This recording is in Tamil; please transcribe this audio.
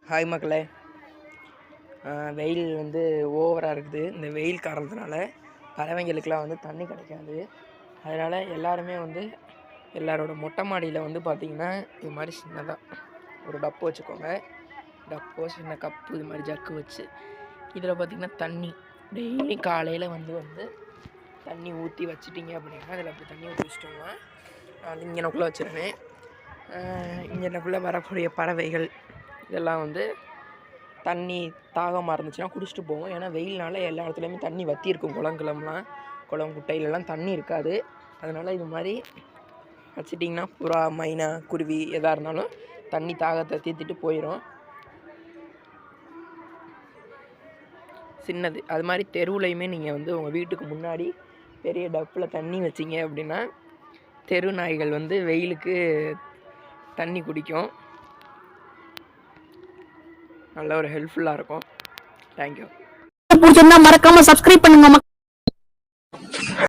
ஹாய் மக்களே. வெயில் வந்து ஓவராக இருக்குது. இந்த வெயில் காரணத்தினால பறவைங்களுக்கெலாம் வந்து தண்ணி கிடைக்காது. அதனால் எல்லாருமே வந்து எல்லாரோட மொட்டை மாடியில் வந்து பார்த்திங்கன்னா இது மாதிரி சின்னதாக ஒரு டப்பு வச்சுக்கோங்க. டப்போ சின்ன கப்பு இது மாதிரி ஜக்கு வச்சு இதில் பார்த்திங்கன்னா தண்ணி டெய்லி காலையில் வந்து தண்ணி ஊற்றி வச்சிட்டிங்க அப்படின்னா அதில் அப்படி தண்ணி ஊற்றி வச்சிட்டோம்னா அது இங்கனக்குள்ளே வச்சுருவேன். இங்கனக்குள்ளே வரக்கூடிய பறவைகள் இதெல்லாம் வந்து தண்ணி தாகமாக இருந்துச்சுன்னா குடிச்சிட்டு போவோம். ஏன்னா வெயில்னால எல்லா இடத்துலையுமே தண்ணி வற்றி இருக்கும். குளம் குட்டையிலலாம் தண்ணி இருக்காது. அதனால் இது மாதிரி வச்சிட்டிங்கன்னா புறா, மைனா, குருவி எதாக இருந்தாலும் தண்ணி தாகத்தை தீர்த்திட்டு போயிடும். சின்னது அது மாதிரி தெருவுலையுமே நீங்கள் வந்து உங்கள் வீட்டுக்கு முன்னாடி பெரிய டப்பில் தண்ணி வச்சிங்க அப்படின்னா தெரு நாய்கள் வந்து வெயிலுக்கு தண்ணி குடிக்கும். நல்ல ஒரு ஹெல்ப்ஃபுல்லாக இருக்கும். தேங்க்யூ. பிடிச்சிருந்தா மறக்காம சப்ஸ்கிரைப் பண்ணுங்க.